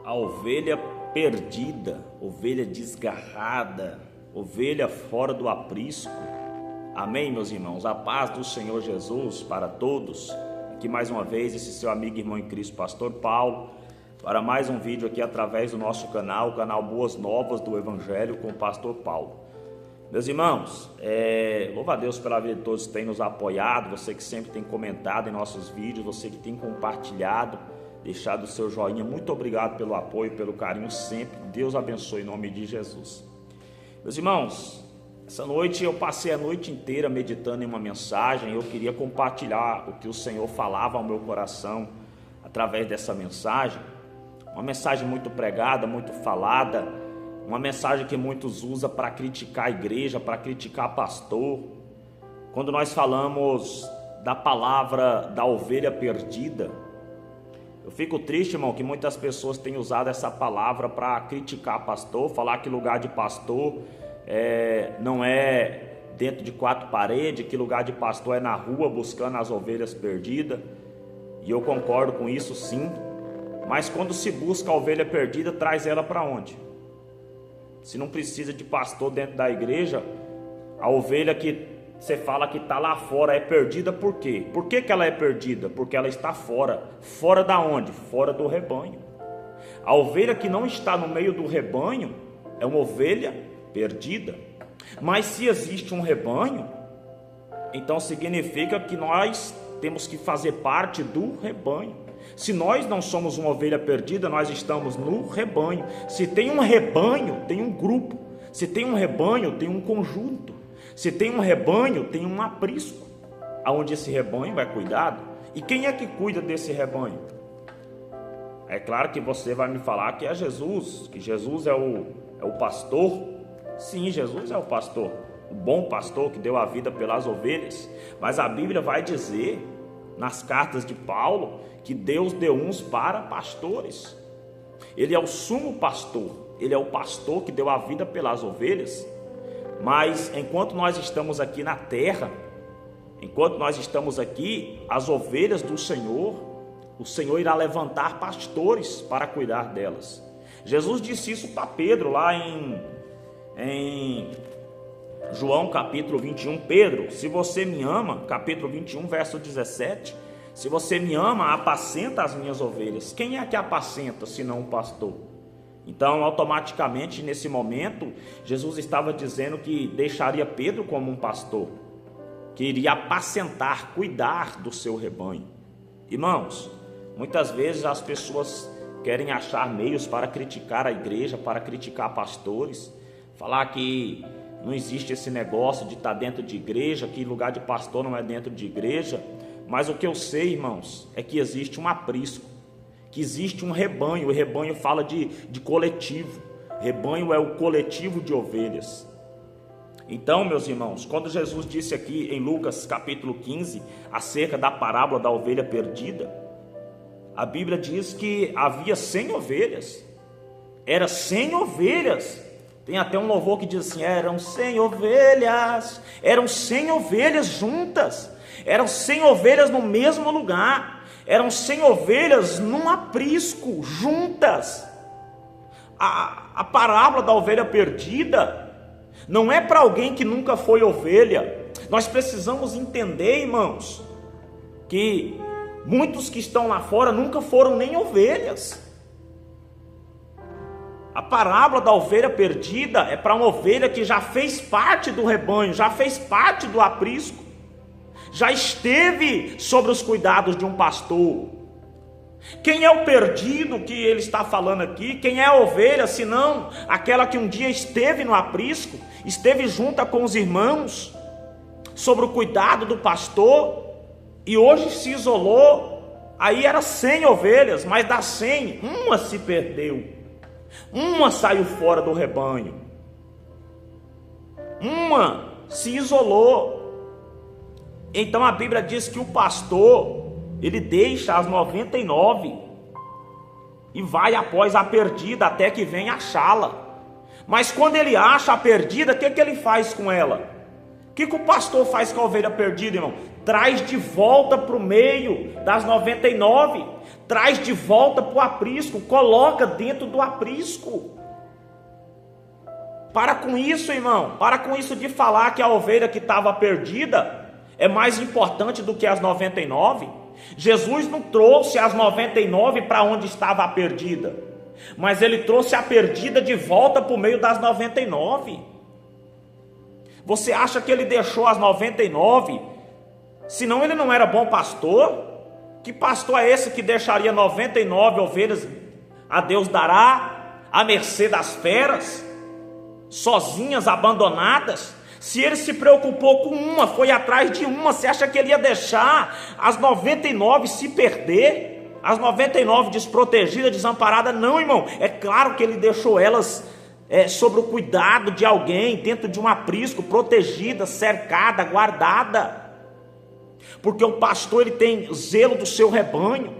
A ovelha perdida, ovelha desgarrada, ovelha fora do aprisco. Amém, meus irmãos? A paz do Senhor Jesus para todos. Aqui mais uma vez, esse seu amigo e irmão em Cristo, Pastor Paulo, para mais um vídeo aqui através do nosso canal, o canal Boas Novas do Evangelho com o Pastor Paulo. Meus irmãos, louva a Deus pela vida de todos que têm nos apoiado, você que sempre tem comentado em nossos vídeos, você que tem compartilhado, deixado o seu joinha. Muito obrigado pelo apoio, pelo carinho sempre. Deus abençoe em nome de Jesus. Meus irmãos, essa noite eu passei a noite inteira meditando em uma mensagem. Eu queria compartilhar o que o Senhor falava ao meu coração através dessa mensagem. Uma mensagem muito pregada, muito falada, uma mensagem que muitos usam para criticar a igreja, para criticar pastor. Quando nós falamos da palavra da ovelha perdida, eu fico triste, irmão, que muitas pessoas têm usado essa palavra para criticar pastor, falar que lugar de pastor não é dentro de quatro paredes, que lugar de pastor é na rua buscando as ovelhas perdidas. E eu concordo com isso, sim. Mas quando se busca a ovelha perdida, traz ela para onde? Se não precisa de pastor dentro da igreja, a ovelha que você fala que está lá fora é perdida por quê? Por que ela é perdida? Porque ela está fora. Fora da onde? Fora do rebanho. A ovelha que não está no meio do rebanho é uma ovelha perdida. Mas se existe um rebanho, então significa que nós temos que fazer parte do rebanho. Se nós não somos uma ovelha perdida, nós estamos no rebanho. Se tem um rebanho, tem um grupo. Se tem um rebanho, tem um conjunto. Se tem um rebanho, tem um aprisco, aonde esse rebanho é cuidado. E quem é que cuida desse rebanho? É claro que você vai me falar que é Jesus, que Jesus é o pastor. Sim, Jesus é o pastor, o bom pastor que deu a vida pelas ovelhas. Mas a Bíblia vai dizer, nas cartas de Paulo, que Deus deu uns para pastores. Ele é o sumo pastor, ele é o pastor que deu a vida pelas ovelhas. Mas enquanto nós estamos aqui na terra, enquanto nós estamos aqui, as ovelhas do Senhor, o Senhor irá levantar pastores para cuidar delas. Jesus disse isso para Pedro lá em João capítulo 21. Pedro, se você me ama, capítulo 21, verso 17, se você me ama, apacenta as minhas ovelhas. Quem é que apacenta, senão o pastor? Então, automaticamente, nesse momento, Jesus estava dizendo que deixaria Pedro como um pastor, que iria apacentar, cuidar do seu rebanho. Irmãos, muitas vezes as pessoas querem achar meios para criticar a igreja, para criticar pastores, falar que não existe esse negócio de estar dentro de igreja, que lugar de pastor não é dentro de igreja. Mas o que eu sei, irmãos, é que existe um aprisco, que existe um rebanho. O rebanho fala de coletivo. Rebanho é o coletivo de ovelhas. Então, meus irmãos, quando Jesus disse aqui em Lucas capítulo 15, acerca da parábola da ovelha perdida, a Bíblia diz que havia 100 ovelhas. Era 100 ovelhas. Tem até um louvor que diz assim: eram 100 ovelhas. Eram 100 ovelhas juntas. Eram 100 ovelhas no mesmo lugar. Eram 100 ovelhas num aprisco, juntas. A parábola da ovelha perdida não é para alguém que nunca foi ovelha. Nós precisamos entender, irmãos, que muitos que estão lá fora nunca foram nem ovelhas. A parábola da ovelha perdida é para uma ovelha que já fez parte do rebanho, já fez parte do aprisco, já esteve sobre os cuidados de um pastor. Quem é o perdido que ele está falando aqui? Quem é a ovelha, senão aquela que um dia esteve no aprisco, esteve junto com os irmãos, sobre o cuidado do pastor, e hoje se isolou. Aí era 100 ovelhas, mas das 100, uma se perdeu, uma saiu fora do rebanho, uma se isolou. Então a Bíblia diz que o pastor, ele deixa as 99 e vai após a perdida até que venha achá-la. Mas quando ele acha a perdida, o que ele faz com ela? O que o pastor faz com a ovelha perdida, irmão? Traz de volta para o meio das 99, traz de volta para o aprisco, coloca dentro do aprisco. Para com isso, irmão, para com isso de falar que a ovelha que estava perdida é mais importante do que as 99. Jesus não trouxe as 99 para onde estava a perdida, mas ele trouxe a perdida de volta para o meio das 99. Você acha que ele deixou as 99? Senão ele não era bom pastor? Que pastor é esse que deixaria 99 ovelhas a Deus dará, à mercê das feras, sozinhas, abandonadas? Se ele se preocupou com uma, foi atrás de uma, você acha que ele ia deixar as 99 se perder? As 99 desprotegidas, desamparadas? Não, irmão, é claro que ele deixou elas sobre o cuidado de alguém, dentro de um aprisco, protegida, cercada, guardada, porque o pastor ele tem zelo do seu rebanho.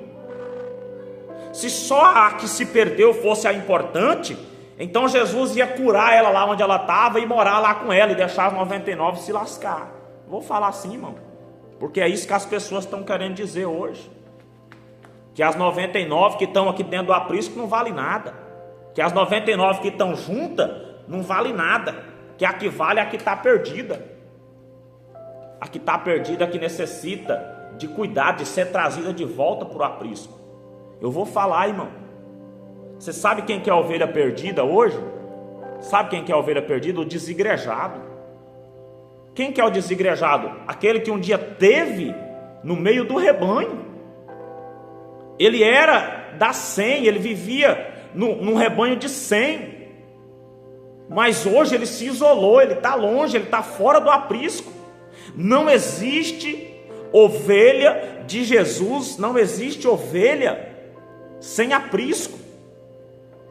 Se só a que se perdeu fosse a importante, então Jesus ia curar ela lá onde ela estava e morar lá com ela e deixar as 99 se lascar. Vou falar assim, irmão, porque é isso que as pessoas estão querendo dizer hoje, que as 99 que estão aqui dentro do aprisco não vale nada, que as 99 que estão juntas não vale nada, que a que vale é a que está perdida. A que está perdida, que necessita de cuidado, de ser trazida de volta para o aprisco. Eu vou falar, irmão. Você sabe quem que é a ovelha perdida hoje? Sabe quem que é a ovelha perdida? O desigrejado. Quem que é o desigrejado? Aquele que um dia teve no meio do rebanho. Ele era da 100, ele vivia num rebanho de 100, mas hoje ele se isolou, ele está longe, ele está fora do aprisco. Não existe ovelha de Jesus, não existe ovelha sem aprisco.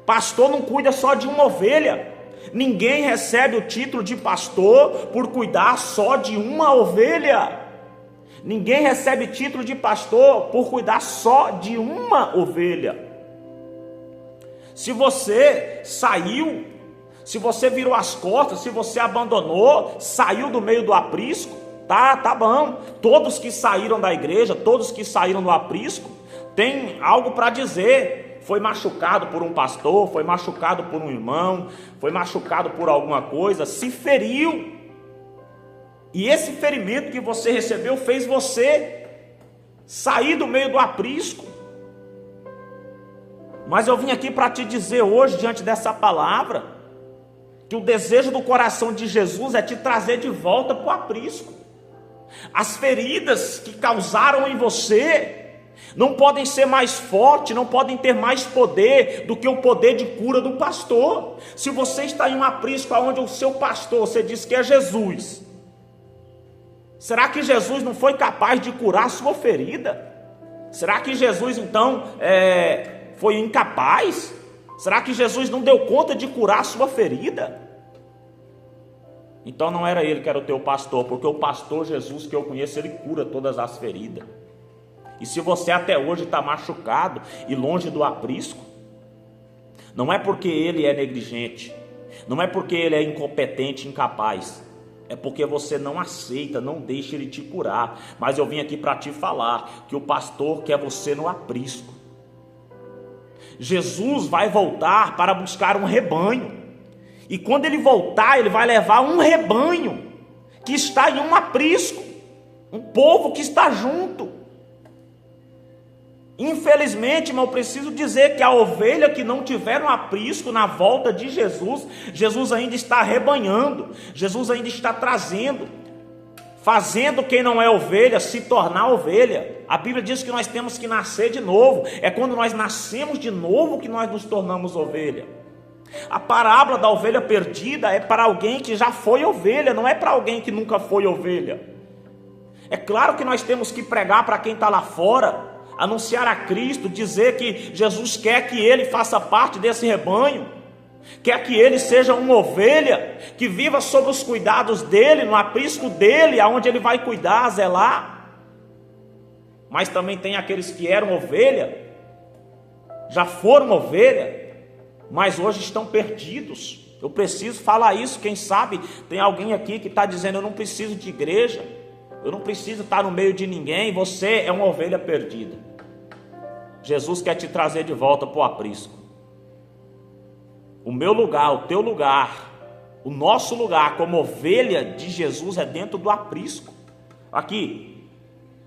Pastor não cuida só de uma ovelha, ninguém recebe o título de pastor por cuidar só de uma ovelha. Ninguém recebe título de pastor por cuidar só de uma ovelha. Se você saiu, se você virou as costas, se você abandonou, saiu do meio do aprisco, tá bom. Todos que saíram da igreja, todos que saíram do aprisco, tem algo para dizer. Foi machucado por um pastor, foi machucado por um irmão, foi machucado por alguma coisa, se feriu. E esse ferimento que você recebeu fez você sair do meio do aprisco. Mas eu vim aqui para te dizer hoje, diante dessa palavra, que o desejo do coração de Jesus é te trazer de volta para o aprisco. As feridas que causaram em você não podem ser mais fortes, não podem ter mais poder do que o poder de cura do pastor. Se você está em um aprisco onde o seu pastor, você diz que é Jesus, será que Jesus não foi capaz de curar a sua ferida? Será que Jesus então foi incapaz? Será que Jesus não deu conta de curar a sua ferida? Então não era ele que era o teu pastor, porque o pastor Jesus que eu conheço, ele cura todas as feridas. E se você até hoje está machucado e longe do aprisco, não é porque ele é negligente, não é porque ele é incompetente, incapaz, é porque você não aceita, não deixa ele te curar. Mas eu vim aqui para te falar que o pastor quer você no aprisco. Jesus vai voltar para buscar um rebanho, e quando ele voltar, ele vai levar um rebanho que está em um aprisco, um povo que está junto. Infelizmente, irmão, eu preciso dizer que a ovelha que não tiver um aprisco na volta de Jesus, Jesus ainda está rebanhando, Jesus ainda está trazendo, fazendo quem não é ovelha se tornar ovelha. A Bíblia diz que nós temos que nascer de novo. É quando nós nascemos de novo que nós nos tornamos ovelha. A parábola da ovelha perdida é para alguém que já foi ovelha, não é para alguém que nunca foi ovelha. É claro que nós temos que pregar para quem está lá fora, anunciar a Cristo, dizer que Jesus quer que ele faça parte desse rebanho, quer que ele seja uma ovelha, que viva sob os cuidados dele, no aprisco dele, aonde ele vai cuidar, zelar. Mas também tem aqueles que eram ovelha, já foram ovelha, mas hoje estão perdidos, Eu preciso falar isso. Quem sabe tem alguém aqui que está dizendo: eu não preciso de igreja, eu não preciso estar no meio de ninguém. Você é uma ovelha perdida. Jesus quer te trazer de volta para o aprisco. O meu lugar, o teu lugar, o nosso lugar como ovelha de Jesus é dentro do aprisco. Aqui.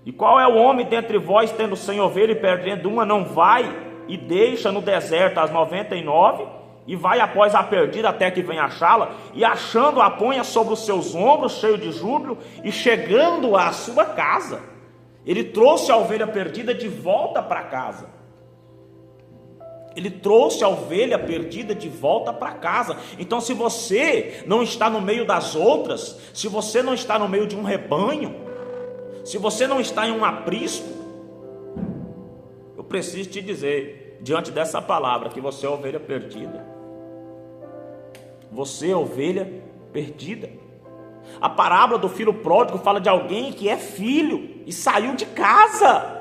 E qual é o homem dentre vós, tendo 100 ovelhas e perdendo uma, não vai e deixa no deserto as 99 e vai após a perdida até que venha achá-la, e achando a ponha sobre os seus ombros, cheio de júbilo, e chegando à sua casa, ele trouxe a ovelha perdida de volta para casa. Ele trouxe a ovelha perdida de volta para casa. Então, se você não está no meio das outras, se você não está no meio de um rebanho, se você não está em um aprisco, eu preciso te dizer, diante dessa palavra, que você é ovelha perdida. Você é ovelha perdida. A parábola do filho pródigo fala de alguém que é filho e saiu de casa.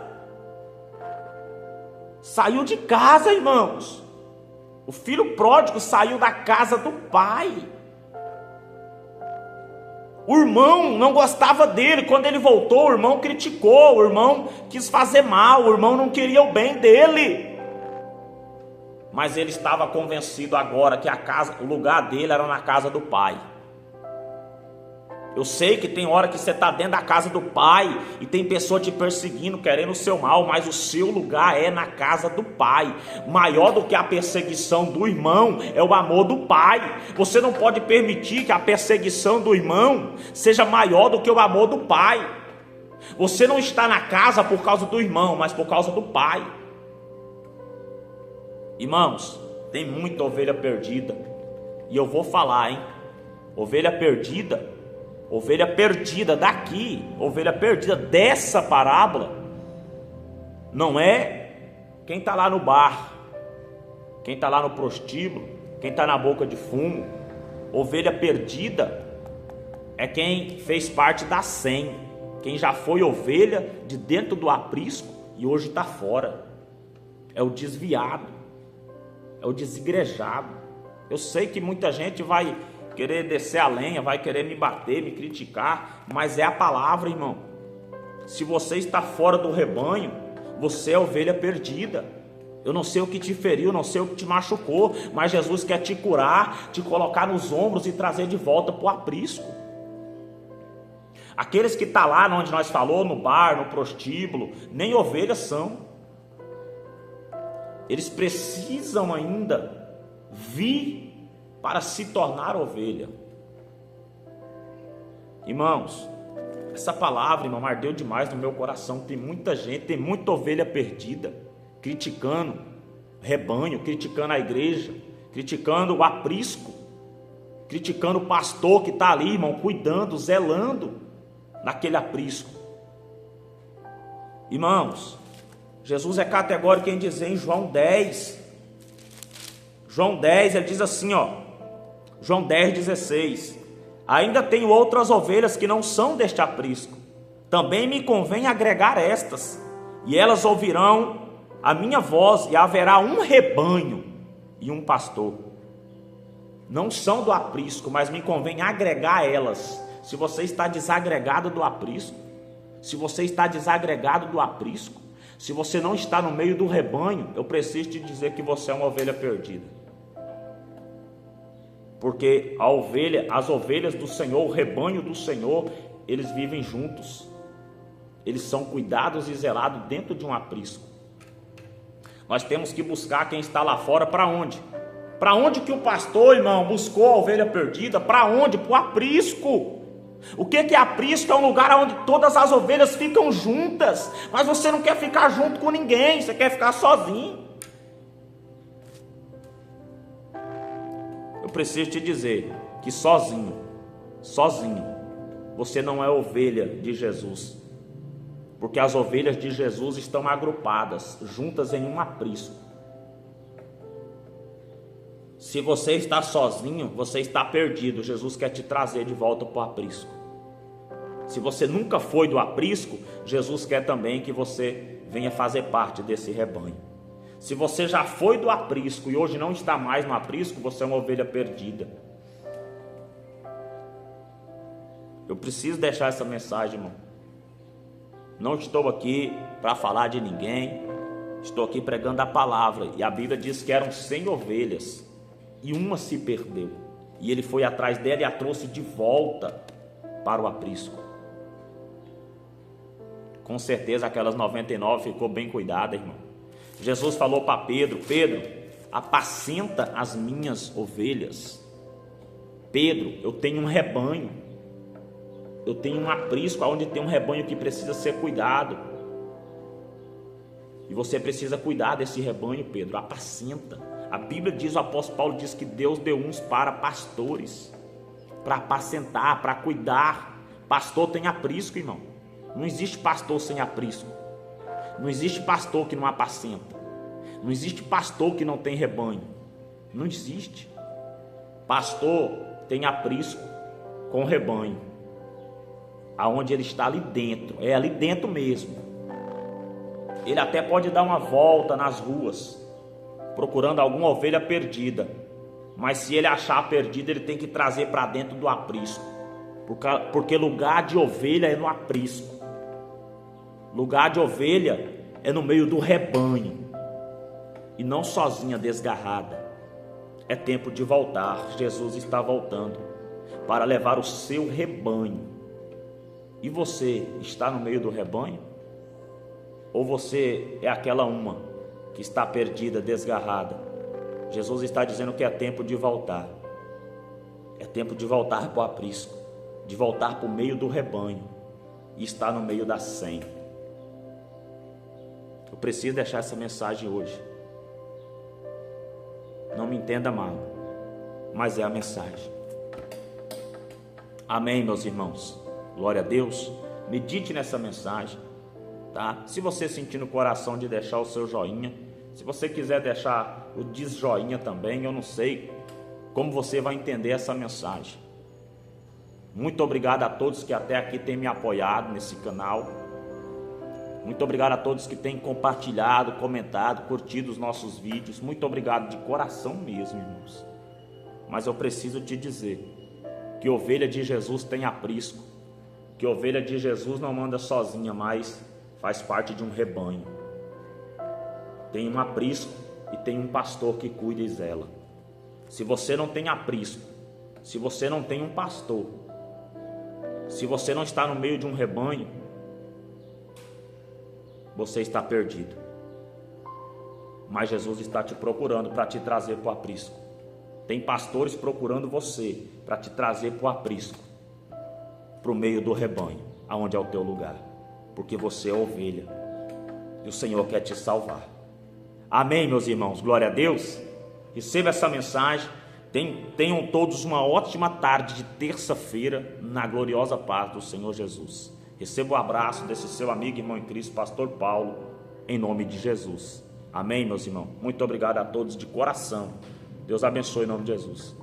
Saiu de casa, irmãos. O filho pródigo saiu da casa do pai. O irmão não gostava dele. Quando ele voltou, o irmão criticou, o irmão quis fazer mal, o irmão não queria o bem dele. Mas ele estava convencido agora que o lugar dele era na casa do pai. Eu sei que tem hora que você está dentro da casa do pai e tem pessoa te perseguindo, querendo o seu mal, mas o seu lugar é na casa do pai. Maior do que a perseguição do irmão é o amor do pai. Você não pode permitir que a perseguição do irmão seja maior do que o amor do pai. Você não está na casa por causa do irmão, mas por causa do pai. Irmãos, tem muita ovelha perdida. E eu vou falar, hein? Ovelha perdida daqui, ovelha perdida dessa parábola, não é quem está lá no bar, quem está lá no prostíbulo, quem está na boca de fumo. Ovelha perdida é quem fez parte da 100, quem já foi ovelha de dentro do aprisco e hoje está fora. É o desviado, é o desigrejado. Eu sei que muita gente vai querer descer a lenha, vai querer me bater, me criticar, mas é a palavra, irmão. Se você está fora do rebanho, você é ovelha perdida. Eu não sei o que te feriu, não sei o que te machucou, mas Jesus quer te curar, te colocar nos ombros e trazer de volta para o aprisco. Aqueles que estão lá onde nós falou, no bar, no prostíbulo, nem ovelhas são. Eles precisam ainda vir para se tornar ovelha. Irmãos, essa palavra, irmão, ardeu demais no meu coração. Tem muita gente, tem muita ovelha perdida, criticando rebanho, criticando a igreja, criticando o aprisco, criticando o pastor que está ali, irmão, cuidando, zelando naquele aprisco. Irmãos, Jesus é categórico em dizer em João 10, ele diz assim, ó, João 10,16: ainda tenho outras ovelhas que não são deste aprisco, também me convém agregar estas, e elas ouvirão a minha voz, e haverá um rebanho e um pastor. Não são do aprisco, mas me convém agregar elas. Se você está desagregado do aprisco, se você está desagregado do aprisco, se você não está no meio do rebanho, eu preciso te dizer que você é uma ovelha perdida. Porque as ovelhas do Senhor, o rebanho do Senhor, eles vivem juntos. Eles são cuidados e zelados dentro de um aprisco. Nós temos que buscar quem está lá fora. Para onde? Para onde que o pastor, irmão, buscou a ovelha perdida? Para onde? Para o aprisco. O que é aprisco? É um lugar onde todas as ovelhas ficam juntas. Mas você não quer ficar junto com ninguém, você quer ficar sozinho. Eu preciso te dizer que sozinho, você não é ovelha de Jesus. Porque as ovelhas de Jesus estão agrupadas, juntas em um aprisco. Se você está sozinho, você está perdido. Jesus quer te trazer de volta para o aprisco. Se você nunca foi do aprisco, Jesus quer também que você venha fazer parte desse rebanho. Se você já foi do aprisco e hoje não está mais no aprisco, você é uma ovelha perdida. Eu preciso deixar essa mensagem, irmão. Não estou aqui para falar de ninguém. Estou aqui pregando a palavra. E a Bíblia diz que eram 100 ovelhas e uma se perdeu. E ele foi atrás dela e a trouxe de volta para o aprisco. Com certeza aquelas 99 ficou bem cuidada, irmão. Jesus falou para Pedro: Pedro, apacenta as minhas ovelhas. Pedro, eu tenho um rebanho. Eu tenho um aprisco onde tem um rebanho que precisa ser cuidado. E você precisa cuidar desse rebanho, Pedro. Apacenta. A Bíblia diz, o apóstolo Paulo diz que Deus deu uns para pastores, para apacentar, para cuidar. Pastor tem aprisco, irmão. Não existe pastor sem aprisco. Não existe pastor que não apacenta. Não existe pastor que não tem rebanho. Não existe. Pastor tem aprisco com rebanho. Aonde ele está ali dentro. É ali dentro mesmo. Ele até pode dar uma volta nas ruas, procurando alguma ovelha perdida. Mas se ele achar a perdida, ele tem que trazer para dentro do aprisco. Porque lugar de ovelha é no aprisco. Lugar de ovelha é no meio do rebanho. E não sozinha, desgarrada. É tempo de voltar. Jesus está voltando para levar o seu rebanho. E você está no meio do rebanho? Ou você é aquela uma que está perdida, desgarrada? Jesus está dizendo que é tempo de voltar. É tempo de voltar para o aprisco, de voltar para o meio do rebanho e estar no meio das 100. Eu preciso deixar essa mensagem hoje. Não me entenda mal, mas é a mensagem. Amém, meus irmãos. Glória a Deus. Medite nessa mensagem, tá? Se você sentir no coração de deixar o seu joinha, se você quiser deixar o desjoinha também, eu não sei como você vai entender essa mensagem. Muito obrigado a todos que até aqui têm me apoiado nesse canal. Muito obrigado a todos que têm compartilhado, comentado, curtido os nossos vídeos. Muito obrigado de coração mesmo, irmãos. Mas eu preciso te dizer que ovelha de Jesus tem aprisco, que ovelha de Jesus não anda sozinha, mas faz parte de um rebanho. Tem um aprisco e tem um pastor que cuida e zela. Se você não tem aprisco, se você não tem um pastor, se você não está no meio de um rebanho, você está perdido. Mas Jesus está te procurando para te trazer para o aprisco. Tem pastores procurando você para te trazer para o aprisco, para o meio do rebanho, aonde é o teu lugar, porque você é ovelha e o Senhor quer te salvar. Amém, meus irmãos, glória a Deus. Receba essa mensagem. Tenham todos uma ótima tarde de terça-feira na gloriosa paz do Senhor Jesus. Receba o abraço desse seu amigo e irmão em Cristo, pastor Paulo, em nome de Jesus. Amém, meus irmãos. Muito obrigado a todos de coração. Deus abençoe em nome de Jesus.